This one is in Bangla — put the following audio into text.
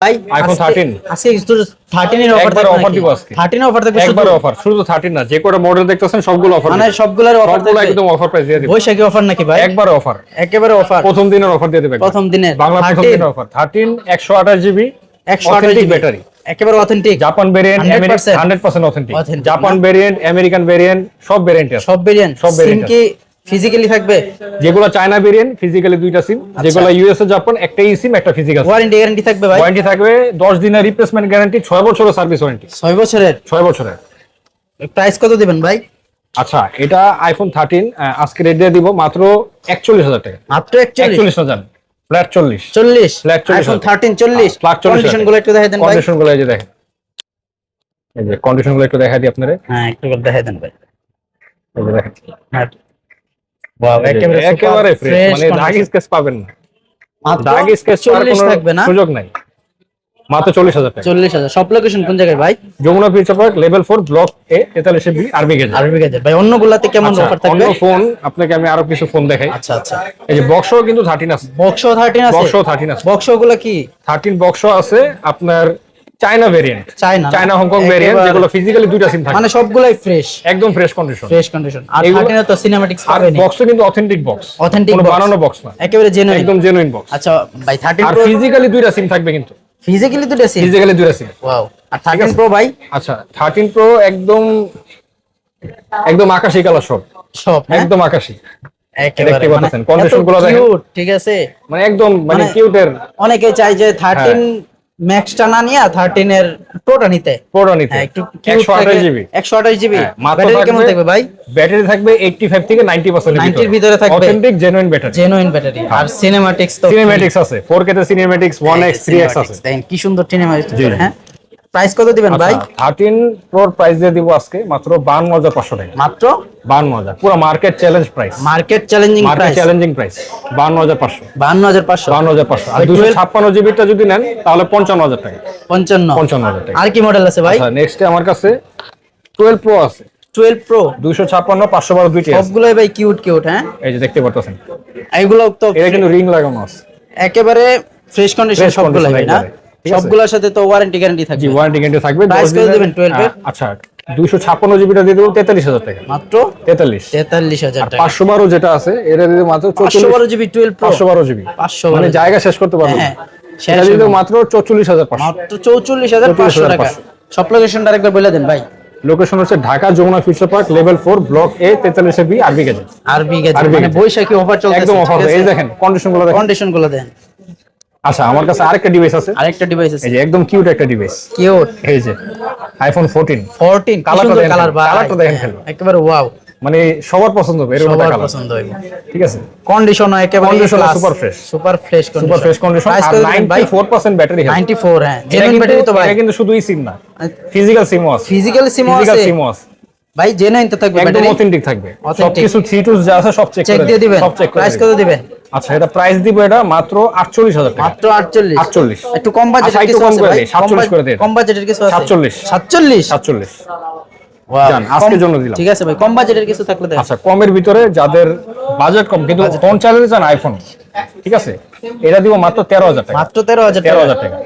ভাই আইফোন 13 আজকে একটু 13 এর অফার থাকবে অফার দিব আজকে 13 অফার থাকবে একবার অফার শুধু 13 না যে কোটা মডেল দেখতেছেন সবগুলো অফার মানে সবগুলোর অফার সবগুলো একদম অফার প্রাইস দিয়ে দিব বৈশাখী অফার নাকি ভাই একবার অফার একেবারে অফার প্রথম দিনের অফার দিয়ে দেব প্রথম দিনের বাংলা প্রথম দিনের অফার 13 128 জিবি 128 জিবি ব্যাটারি একেবারে authentic Japan variant 100% authentic Japan variant American variant সব ভেরিয়েন্ট আছে সব ভেরিয়েন্ট সব সিম কি ফিজিক্যালি থাকবে যেগুলো চায়না ভেরিয়েন্ট ফিজিক্যালি দুইটা সিম যেগুলো ইউএস এ জাপান একটা ই সিম একটা ফিজিক্যাল ওয়ারেন্টি থাকবে ভাই ওয়ারেন্টি থাকবে 10 দিনের রিপ্লেসমেন্ট গ্যারান্টি 6 বছরের সার্ভিস ওয়ারেন্টি 6 বছরের 6 বছরের প্রাইস কত দিবেন ভাই আচ্ছা এটা আইফোন 13 আজকে রেট দিয়ে দিব মাত্র 41000 টাকা মাত্র 41000 flat 40 flat 40 iPhone 13 40 flat 40 condition গুলো একটু দেখাই দেন ভাই কন্ডিশন গুলো এই যে দেখেন এই যে কন্ডিশন গুলো একটু দেখাই দিই আপনাদের হ্যাঁ একটু করে দেখাই দেন ভাই এই যে দেখেন হ্যাঁ ওয়াও একেবারে ফ্রেশ মানে দাগ স্কেচ পাবেন না দাগ স্কেচ 40 থাকবে না সুযোগ নাই মাত্র 40000 টাকা 40000 সব লোকেশন কোন জায়গায় ভাই Jamuna Future Park level 4 block A 43 B আরবি গেজ ভাই অন্যগুলাতে কেমন অফার থাকবে অন্য ফোন আপনাকে আমি আরো কিছু ফোন দেখাই আচ্ছা এই যে বক্সও কিন্তু 13 আছে বক্সও 13 আছে বক্সও 13 আছে বক্সগুলো কি 13 বক্সও আছে আপনার China variant China Hong Kong variant যেগুলো ফিজিক্যালি দুইটা সিম থাকে মানে সবগুলাই ফ্রেশ একদম ফ্রেশ কন্ডিশন আর 13 এ তো সিনেম্যাটিক্স পাবেন বক্সও কিন্তু অথেন্টিক বক্স কোনো বানানো বক্স না একেবারে জেনুইন একদম জেনুইন বক্স আচ্ছা ভাই 13 আর প্রো ফিজিক্যালি দুইটা সিম থাকবে কিন্তু ফিজিক্যালি দুইটা সিম ওয়াও আর 13 প্রো ভাই আচ্ছা 13 প্রো একদম আকাশী কালার সব একদম আকাশী একেবারে কন্ডিশন গুলো দেখেন কিউট ঠিক আছে মানে একদম মানে কিউটের অনেকে চাই যে 13 ম্যাক্সটা না নিয়ে 13 এর প্রোটা নিতে একটু 128 জিবি 128 জিবি ব্যাটারি কেমন থাকবে ভাই ব্যাটারি থাকবে 85 থেকে 90% 90 এর ভিতরে থাকবে অথেন্টিক জেনুইন ব্যাটারি আর সিনেম্যাটিক্স আছে 4K তে সিনেম্যাটিক্স 1x 3x আছে দেখেন কি সুন্দর সিনেম্যাটিক্স হ্যাঁ প্রাইস কত দিবেন ভাই 13 প্রোর প্রাইস দিয়ে দিব আজকে মাত্র 52500 টাকা মাত্র 52000 পুরো মার্কেট চ্যালেঞ্জিং প্রাইস 52500 আর 256 জিবিটা যদি নেন তাহলে 55000 টাকা 55000 টাকা আর কি মডেল আছে ভাই আচ্ছা নেক্সট আমার কাছে 12 প্রো আছে 12 প্রো 256 512 দুইটি আছে সবগুলাই ভাই কিউট হ্যাঁ এই যে দেখতে পারতেছেন এইগুলো তো এটা কিন্তু রিং লাগানো আছে একেবারে ফ্রেশ কন্ডিশন সবগুলাই ভাই না সবগুলোর সাথে তো ওয়ারেন্টি গ্যারান্টি থাকবে জি ওয়ারেন্টি গ্যারান্টি থাকবে প্রাইস কত দিবেন 12 এর আচ্ছা 256 জিবিটা দিয়ে দেব 43000 টাকা মাত্র 43000 টাকা 512 যেটা আছে এটা দিয়ে মাত্র 512 জিবি 12 প্রো 512 জিবি মানে জায়গা শেষ করতে পারবেন সেটা দিয়ে দেব মাত্র 44500 মাত্র 44500 টাকা সব লোকেশনটা আরেকবার বলে দেন ভাই লোকেশন হচ্ছে Dhaka Jamuna Future Park level 4 block A 43 B আরবি গেজ মানে বৈশাখী অফার চলতেছে একদম অফার এই দেখেন কন্ডিশনগুলো দেখেন আচ্ছা আমার কাছে আরেকটা ডিভাইস আছে এই যে একদম কিউট একটা ডিভাইস এই যে আইফোন 14 কালারটা দেখেন খালি একেবারে ওয়াও মানে সবার পছন্দ হবে এরকম একটা কালার ঠিক আছে কন্ডিশন একেবারে সুপার ফ্রেশ কন্ডিশন আর 94% ব্যাটারি হেলথ 94 হ্যাঁ জেনুইন ব্যাটারি তো ভাই এটা কিন্তু শুধুই সিম না ফিজিক্যাল সিমও আছে ভাই জেনুইন তো থাকবে একদম অথেন্টিক থাকবে সবকিছু 3 টুস যা আছে সব চেক দিয়ে দিবেন প্রাইস কত দিবেন আচ্ছা এটা প্রাইস দিব এটা মাত্র 48000 টাকা মাত্র 48 একটু কম বাজেটের কিছু আছে ভাই 47 করে দেন কম বাজেটের কিছু আছে 47 জান আজকের জন্য দিলাম ঠিক আছে ভাই কম বাজেটের কিছু থাকলে দেন আচ্ছা কমের ভিতরে যাদের বাজেট কম কিন্তু ফোন চালাতে চান আইফোন ঠিক আছে এটা দিব মাত্র 13000 টাকা মাত্র 13000 টাকা